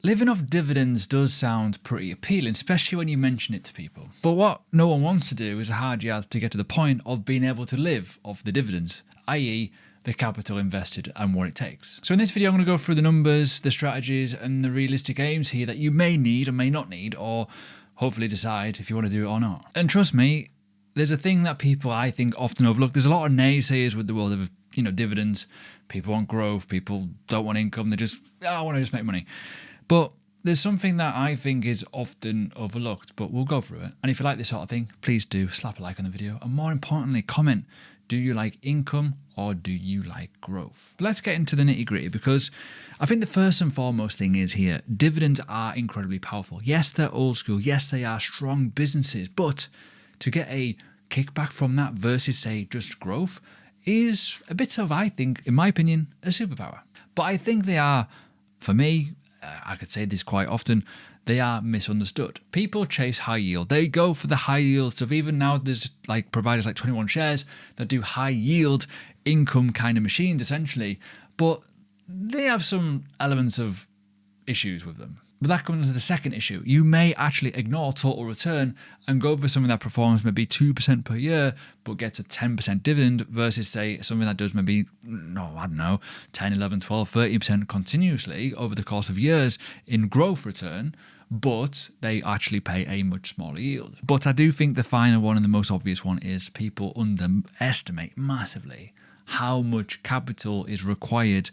Living off dividends does sound pretty appealing, especially when you mention it to people. But what no one wants to do is a hard yard to get to the point of being able to live off the dividends, i.e. the capital invested and what it takes. So in this video, I'm going to go through the numbers, the strategies, and the realistic aims here that you may need or may not need, or hopefully decide if you want to do it or not. And trust me, there's a thing that people I think often overlook. There's a lot of naysayers with the world of dividends. People want growth. People don't want income. They just, I want to just make money. But there's something that I think is often overlooked, but we'll go through it. And if you like this sort of thing, please do slap a like on the video. And more importantly, comment, do you like income or do you like growth? But let's get into the nitty gritty, because I think the first and foremost thing is here, dividends are incredibly powerful. Yes, they're old school. Yes, they are strong businesses. But to get a kickback from that versus, say, just growth is a bit of, I think, in my opinion, a superpower. But I think they are, for me, I could say this quite often, they are misunderstood. People chase high yield. They go for the high yield stuff. Even now, there's like providers like 21 Shares that do high yield income kind of machines, essentially. But they have some elements of issues with them. But that comes to the second issue. You may actually ignore total return and go for something that performs maybe 2% per year, but gets a 10% dividend versus, say, something that does maybe, 10, 11, 12, 30% continuously over the course of years in growth return, but they actually pay a much smaller yield. But I do think the final one and the most obvious one is people underestimate massively how much capital is required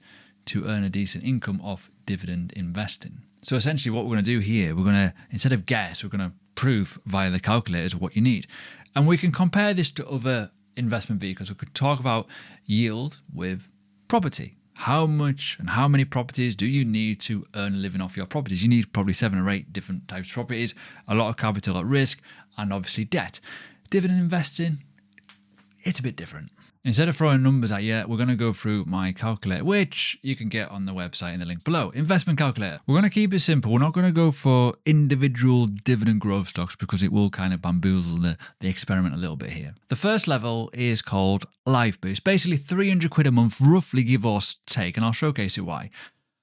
to earn a decent income off dividend investing. So essentially what we're going to do here, we're going to, instead of guess, we're going to prove via the calculators what you need. And we can compare this to other investment vehicles. We could talk about yield with property. How much and how many properties do you need to earn a living off your properties? You need probably 7 or 8 different types of properties, a lot of capital at risk, and obviously debt. Dividend investing, it's a bit different. Instead of throwing numbers at you, we're going to go through my calculator, which you can get on the website in the link below. Investment calculator. We're going to keep it simple. We're not going to go for individual dividend growth stocks because it will kind of bamboozle the experiment a little bit here. The first level is called Life Boost. Basically 300 quid a month, roughly give or take, and I'll showcase it why.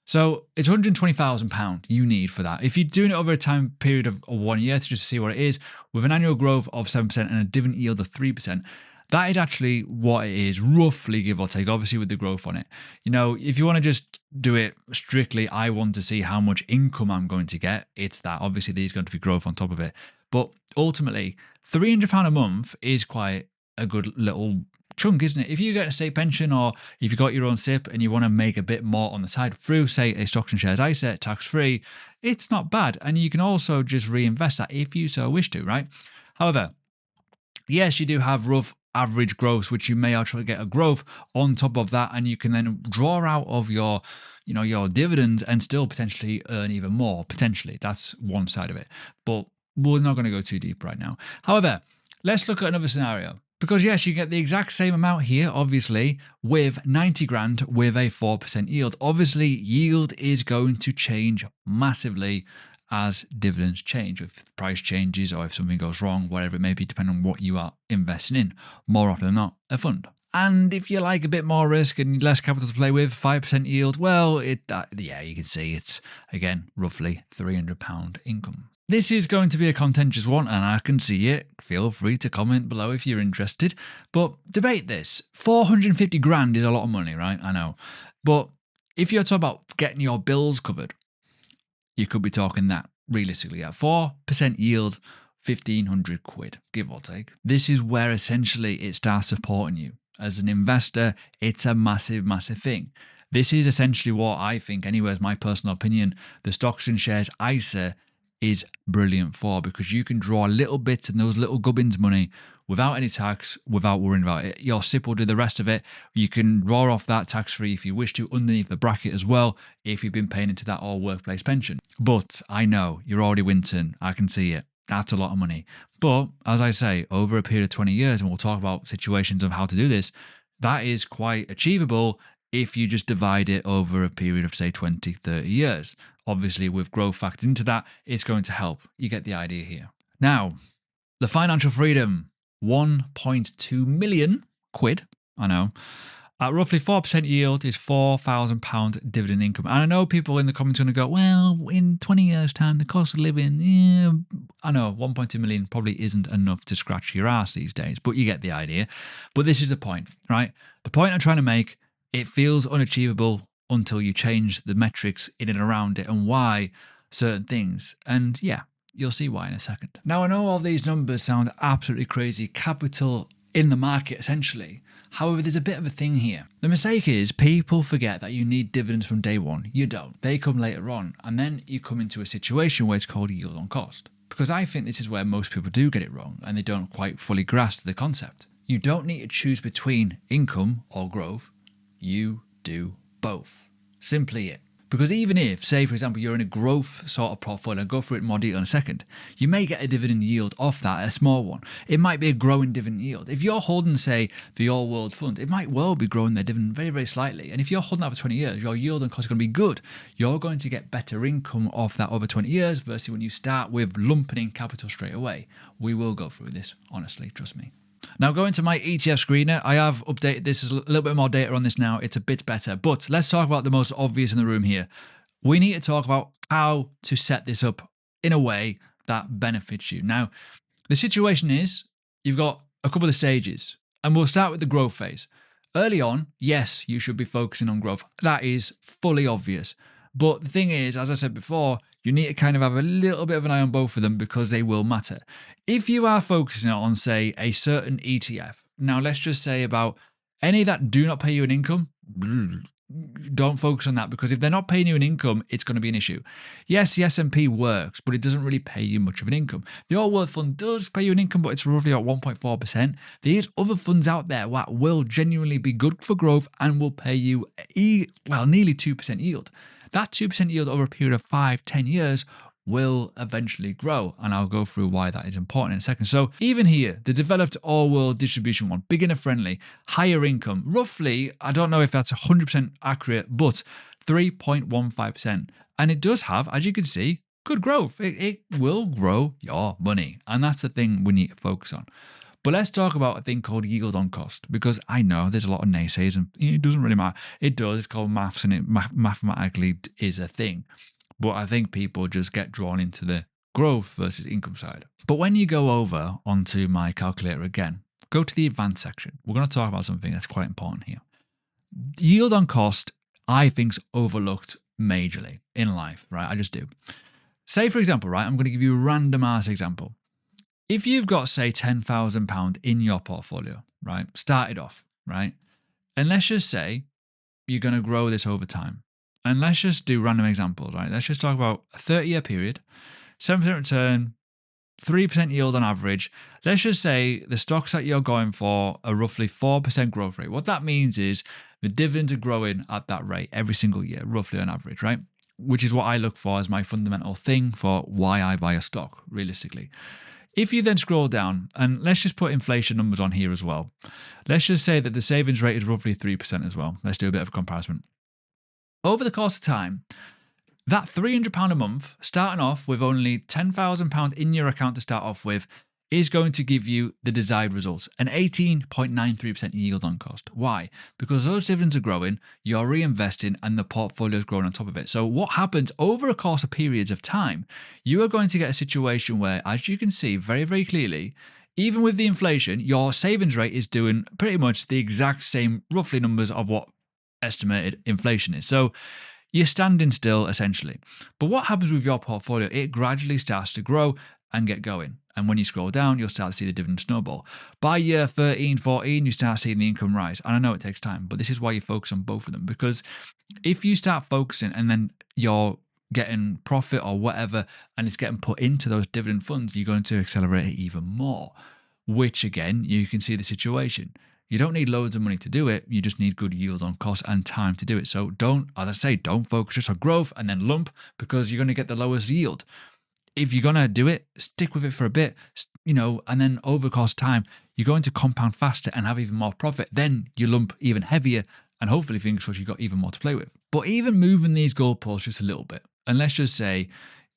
So it's £120,000 you need for that. If you're doing it over a time period of 1 year to just see what it is, with an annual growth of 7% and a dividend yield of 3%, that is actually what it is, roughly give or take, obviously with the growth on it. If you want to just do it strictly, I want to see how much income I'm going to get, it's that. Obviously, there's going to be growth on top of it. But ultimately, £300 a month is quite a good little chunk, isn't it? If you get a state pension or if you got your own SIP and you want to make a bit more on the side through, say, a stocks and shares ISA, tax-free, it's not bad. And you can also just reinvest that if you so wish to, right? However, yes, you do have rough average growth, which you may actually get a growth on top of that, and you can then draw out of your dividends and still potentially earn even more. Potentially, that's one side of it, but we're not going to go too deep right now. However, let's look at another scenario, because yes, you get the exact same amount here, obviously, with 90 grand with a 4% yield. Obviously, yield is going to change massively as dividends change, if the price changes or if something goes wrong, whatever it may be, depending on what you are investing in. More often than not, a fund. And if you like a bit more risk and less capital to play with, 5% yield, well, you can see it's, again, roughly £300 income. This is going to be a contentious one, and I can see it. Feel free to comment below if you're interested. But debate this. 450 grand is a lot of money, right? I know. But if you're talking about getting your bills covered, you could be talking that realistically at 4% yield, 1,500 quid, give or take. This is where essentially it starts supporting you. As an investor, it's a massive, massive thing. This is essentially what I think, anyway, is my personal opinion, the stocks and shares ISA is brilliant for, because you can draw little bits and those little gubbins money without any tax, without worrying about it. Your SIP will do the rest of it. You can draw off that tax-free if you wish to underneath the bracket as well, if you've been paying into that all workplace pension. But I know you're already winting. I can see it. That's a lot of money. But as I say, over a period of 20 years, and we'll talk about situations of how to do this, that is quite achievable if you just divide it over a period of, say, 20, 30 years. Obviously, with growth factored into that, it's going to help. You get the idea here. Now, the financial freedom, 1.2 million quid, I know, At roughly 4% yield is £4,000 dividend income. And I know people in the comments are going to go, well, in 20 years' time, the cost of living, yeah, I know 1.2 million probably isn't enough to scratch your ass these days, but you get the idea. But this is the point, right? The point I'm trying to make, it feels unachievable until you change the metrics in and around it and why certain things. And yeah, you'll see why in a second. Now, I know all these numbers sound absolutely crazy. Capital in the market, essentially. However, there's a bit of a thing here. The mistake is people forget that you need dividends from day one. You don't. They come later on. And then you come into a situation where it's called yield on cost. Because I think this is where most people do get it wrong and they don't quite fully grasp the concept. You don't need to choose between income or growth. You do both. Simply it. Because even if, say, for example, you're in a growth sort of portfolio, I'll go through it in more detail in a second, you may get a dividend yield off that, a small one. It might be a growing dividend yield. If you're holding, say, the All World Fund, it might well be growing their dividend very, very slightly. And if you're holding that for 20 years, your yield on cost is going to be good. You're going to get better income off that over 20 years versus when you start with lumping in capital straight away. We will go through this, honestly, trust me. Now, going to my ETF screener, I have updated this, a little bit more data on this now. It's a bit better, but let's talk about the most obvious in the room here. We need to talk about how to set this up in a way that benefits you. Now, the situation is you've got a couple of stages, and we'll start with the growth phase. Early on, yes, you should be focusing on growth. That is fully obvious. But the thing is, as I said before, you need to kind of have a little bit of an eye on both of them because they will matter. If you are focusing on, say, a certain ETF, now let's just say about any that do not pay you an income, don't focus on that because if they're not paying you an income, it's going to be an issue. Yes, the S&P works, but it doesn't really pay you much of an income. The All World Fund does pay you an income, but it's roughly at 1.4%. There's other funds out there that will genuinely be good for growth and will pay you, nearly 2% yield. That 2% yield over a period of 5-10 years will eventually grow. And I'll go through why that is important in a second. So even here, the developed all-world distribution one, beginner friendly, higher income, roughly, I don't know if that's 100% accurate, but 3.15%. And it does have, as you can see, good growth. It will grow your money. And that's the thing we need to focus on. But let's talk about a thing called yield on cost, because I know there's a lot of naysayers and it doesn't really matter. It does, it's called maths and it mathematically is a thing. But I think people just get drawn into the growth versus income side. But when you go over onto my calculator again, go to the advanced section. We're going to talk about something that's quite important here. Yield on cost, I think, is overlooked majorly in life, right? I just do. Say, for example, right, I'm going to give you a random ass example. If you've got, say, £10,000 in your portfolio, right, started off, right, and let's just say you're going to grow this over time. And let's just do random examples, right? Let's just talk about a 30-year period, 7% return, 3% yield on average. Let's just say the stocks that you're going for are roughly 4% growth rate. What that means is the dividends are growing at that rate every single year, roughly on average, right? Which is what I look for as my fundamental thing for why I buy a stock, realistically. If you then scroll down, and let's just put inflation numbers on here as well. Let's just say that the savings rate is roughly 3% as well. Let's do a bit of a comparison. Over the course of time, that £300 a month, starting off with only £10,000 in your account to start off with, is going to give you the desired results, an 18.93% yield on cost. Why? Because those dividends are growing, you're reinvesting, and the portfolio is growing on top of it. So what happens over a course of periods of time, you are going to get a situation where, as you can see very, very clearly, even with the inflation, your savings rate is doing pretty much the exact same roughly numbers of what estimated inflation is. So you're standing still essentially. But what happens with your portfolio? It gradually starts to grow and get going. And when you scroll down, you'll start to see the dividend snowball. By year 13, 14, you start seeing the income rise. And I know it takes time, but this is why you focus on both of them. Because if you start focusing and then you're getting profit or whatever, and it's getting put into those dividend funds, you're going to accelerate it even more. Which again, you can see the situation. You don't need loads of money to do it. You just need good yield on cost and time to do it. So don't focus just on growth and then lump because you're going to get the lowest yield. If you're going to do it, stick with it for a bit, and then over cost time, you're going to compound faster and have even more profit. Then you lump even heavier and hopefully, fingers crossed, you've got even more to play with. But even moving these goalposts just a little bit, and let's just say,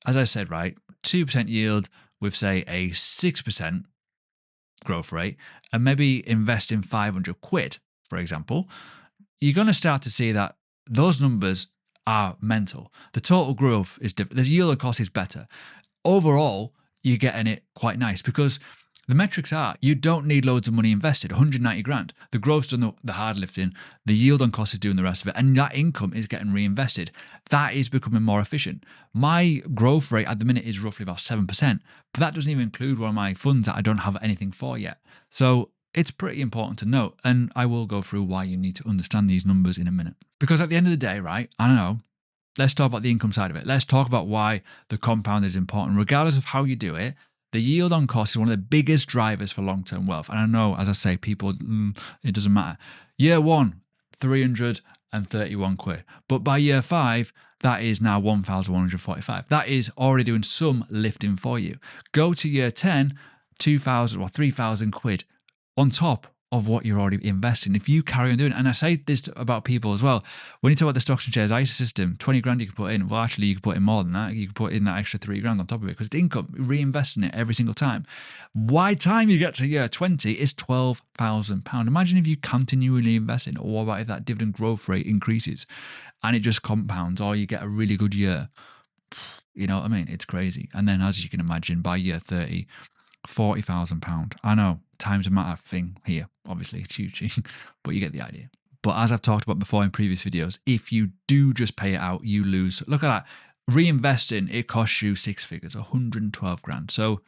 as I said, right, 2% yield with, say, a 6% growth rate, and maybe invest in 500 quid, for example, you're going to start to see that those numbers are mental. The total growth is different. The yield on cost is better. Overall, you're getting it quite nice because the metrics are you don't need loads of money invested, 190 grand. The growth's done the hard lifting, the yield on cost is doing the rest of it, and that income is getting reinvested. That is becoming more efficient. My growth rate at the minute is roughly about 7%, but that doesn't even include one of my funds that I don't have anything for yet. So it's pretty important to note, and I will go through why you need to understand these numbers in a minute. Because at the end of the day, right, I don't know, let's talk about the income side of it. Let's talk about why the compound is important. Regardless of how you do it, the yield on cost is one of the biggest drivers for long-term wealth. And I know, as I say, people, it doesn't matter. Year one, 331 quid. But by year 5, that is now 1,145. That is already doing some lifting for you. Go to year 10, 2,000 or 3,000 quid on top of what you're already investing. If you carry on doing it, and I say this about people as well, when you talk about the stocks and shares ISA system, 20 grand you can put in. Well, actually, you can put in more than that. You can put in that extra 3 grand on top of it because the income, reinvesting it every single time. By the time you get to year 20, it's £12,000. Imagine if you continually invest in, or what about if that dividend growth rate increases and it just compounds, or you get a really good year. You know what I mean? It's crazy. And then, as you can imagine, by year 30, £40,000. I know, time's a matter thing here. Obviously, it's huge, but you get the idea. But as I've talked about before in previous videos, if you do just pay it out, you lose. Look at that. Reinvesting, it costs you 6 figures, 112 grand. So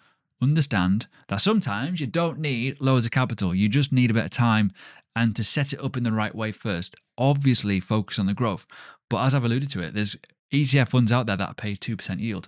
understand that sometimes you don't need loads of capital. You just need a bit of time and to set it up in the right way first. Obviously, focus on the growth. But as I've alluded to it, there's ETF funds out there that pay 2% yield.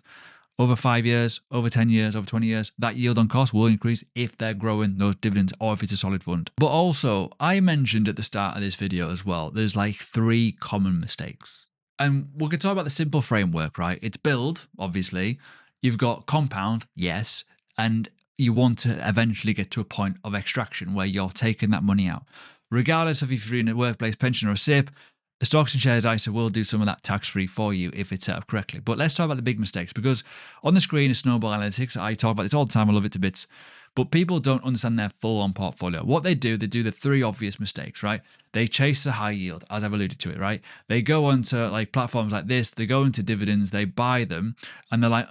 Over 5 years, over 10 years, over 20 years, that yield on cost will increase if they're growing those dividends or if it's a solid fund. But also, I mentioned at the start of this video as well, there's like 3 common mistakes. And we're going to talk about the simple framework, right? It's build, obviously. You've got compound, yes. And you want to eventually get to a point of extraction where you're taking that money out. Regardless of if you're in a workplace pension or a SIP, the stocks and shares ISA will do some of that tax-free for you if it's set up correctly. But let's talk about the big mistakes, because on the screen is Snowball Analytics. I talk about this all the time. I love it to bits. But people don't understand their full-on portfolio. What they do the 3 obvious mistakes, right? They chase the high yield, as I've alluded to it, right? They go onto like platforms like this. They go into dividends. They buy them. And they're like,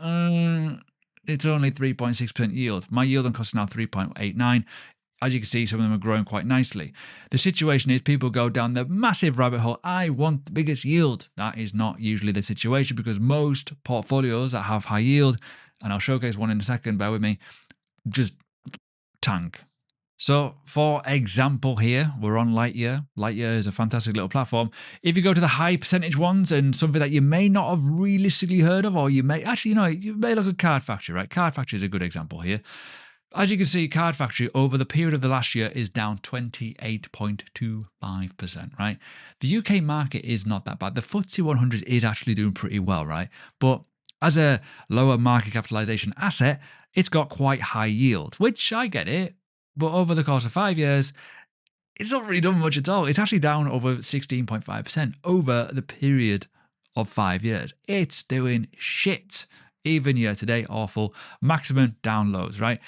it's only 3.6% yield. My yield on cost is now 3.89. As you can see, some of them are growing quite nicely. The situation is people go down the massive rabbit hole. I want the biggest yield. That is not usually the situation, because most portfolios that have high yield, and I'll showcase one in a second, bear with me, just tank. So for example here, we're on Lightyear. Lightyear is a fantastic little platform. If you go to the high percentage ones and something that you may not have realistically heard of, or you may, actually, you may look at Card Factory, right? Card Factory is a good example here. As you can see, Card Factory over the period of the last year is down 28.25%, right? The UK market is not that bad. The FTSE 100 is actually doing pretty well, right? But as a lower market capitalization asset, it's got quite high yield, which I get it. But over the course of 5 years, it's not really done much at all. It's actually down over 16.5% over the period of 5 years. It's doing shit. Even year to date, awful. Maximum downloads, right?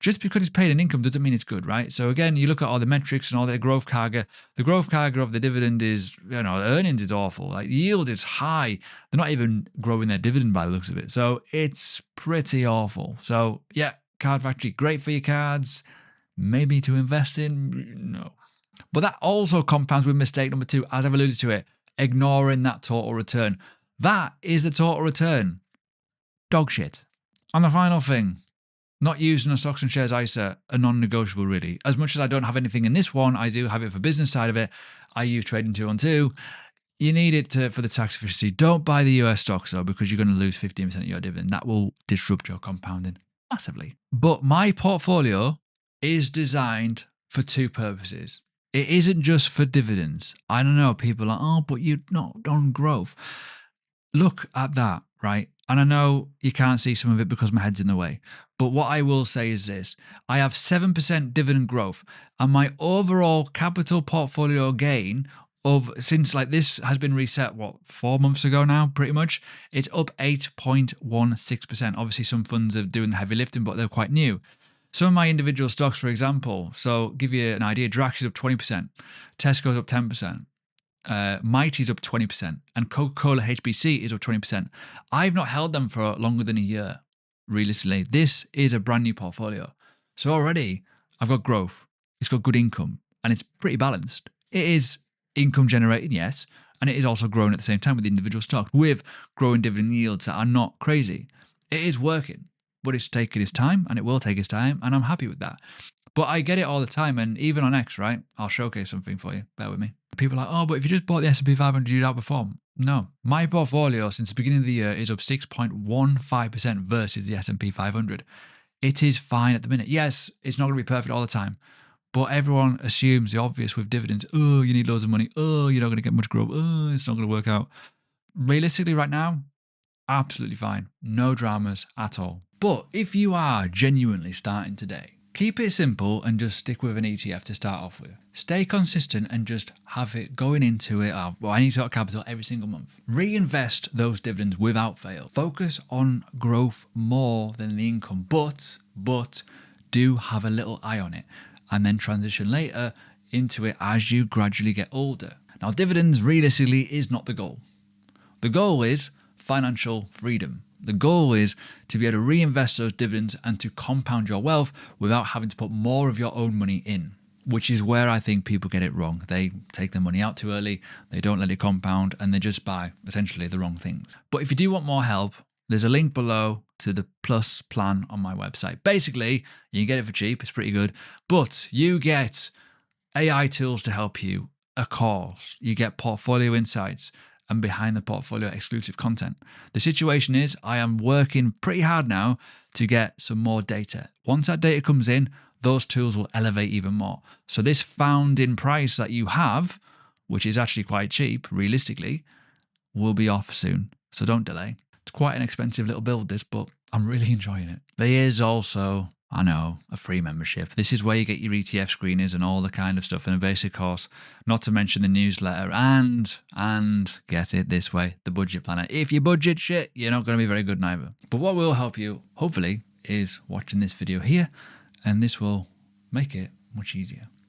Just because it's paid an income doesn't mean it's good, right? So again, you look at all the metrics and all the growth CAGR. The growth CAGR of the dividend is, the earnings is awful. Like yield is high. They're not even growing their dividend by the looks of it. So it's pretty awful. So yeah, Card Factory, great for your cards. Maybe to invest in, no. But that also compounds with mistake number 2, as I've alluded to it, ignoring that total return. That is the total return. Dog shit. And the final thing, not using a stocks and shares ISA, a non-negotiable really. As much as I don't have anything in this one, I do have it for business side of it. I use trading 212. You need it for the tax efficiency. Don't buy the US stocks though, because you're going to lose 15% of your dividend. That will disrupt your compounding massively. But my portfolio is designed for 2 purposes. It isn't just for dividends. I don't know, people are like, oh, but you're not on growth. Look at that, right? And I know you can't see some of it because my head's in the way. But what I will say is this. I have 7% dividend growth, and my overall capital portfolio gain since like this has been reset, 4 months ago now, pretty much, it's up 8.16%. Obviously, some funds are doing the heavy lifting, but they're quite new. Some of my individual stocks, for example, so give you an idea, Drax is up 20%, Tesco's up 10%, Mighty's up 20%, and Coca-Cola HBC is up 20%. I've not held them for longer than a year, realistically. This is a brand new portfolio. So already I've got growth, it's got good income, and it's pretty balanced. It is income generating, yes, and it is also growing at the same time with individual stocks, with growing dividend yields that are not crazy. It is working, but it's taking its time, and it will take its time, and I'm happy with that. But I get it all the time, and even on X, right? I'll showcase something for you. Bear with me. People are like, oh, but if you just bought the S&P 500, you'd outperform. No, my portfolio since the beginning of the year is up 6.15% versus the S&P 500. It is fine at the minute. Yes, it's not going to be perfect all the time, but everyone assumes the obvious with dividends. Oh, you need loads of money. Oh, you're not going to get much growth. Oh, it's not going to work out. Realistically, right now, absolutely fine. No dramas at all. But if you are genuinely starting today, keep it simple and just stick with an ETF to start off with. Stay consistent and just have it going into it. Well, I need to have capital every single month. Reinvest those dividends without fail. Focus on growth more than the income, but do have a little eye on it, and then transition later into it as you gradually get older. Now, dividends realistically is not the goal. The goal is financial freedom. The goal is to be able to reinvest those dividends and to compound your wealth without having to put more of your own money in, which is where I think people get it wrong. They take their money out too early, they don't let it compound, and they just buy essentially the wrong things. But if you do want more help, there's a link below to the Plus plan on my website. Basically, you can get it for cheap, it's pretty good, but you get AI tools to help you, a course, you get portfolio insights, and behind the portfolio exclusive content. The situation is I am working pretty hard now to get some more data. Once that data comes in, those tools will elevate even more. So this found-in price that you have, which is actually quite cheap, realistically, will be off soon. So don't delay. It's quite an expensive little build, this, but I'm really enjoying it. There is also, I know, a free membership. This is where you get your ETF screeners and all the kind of stuff in a basic course, not to mention the newsletter and get it this way, the budget planner. If you budget shit, you're not going to be very good neither. But what will help you, hopefully, is watching this video here, and this will make it much easier.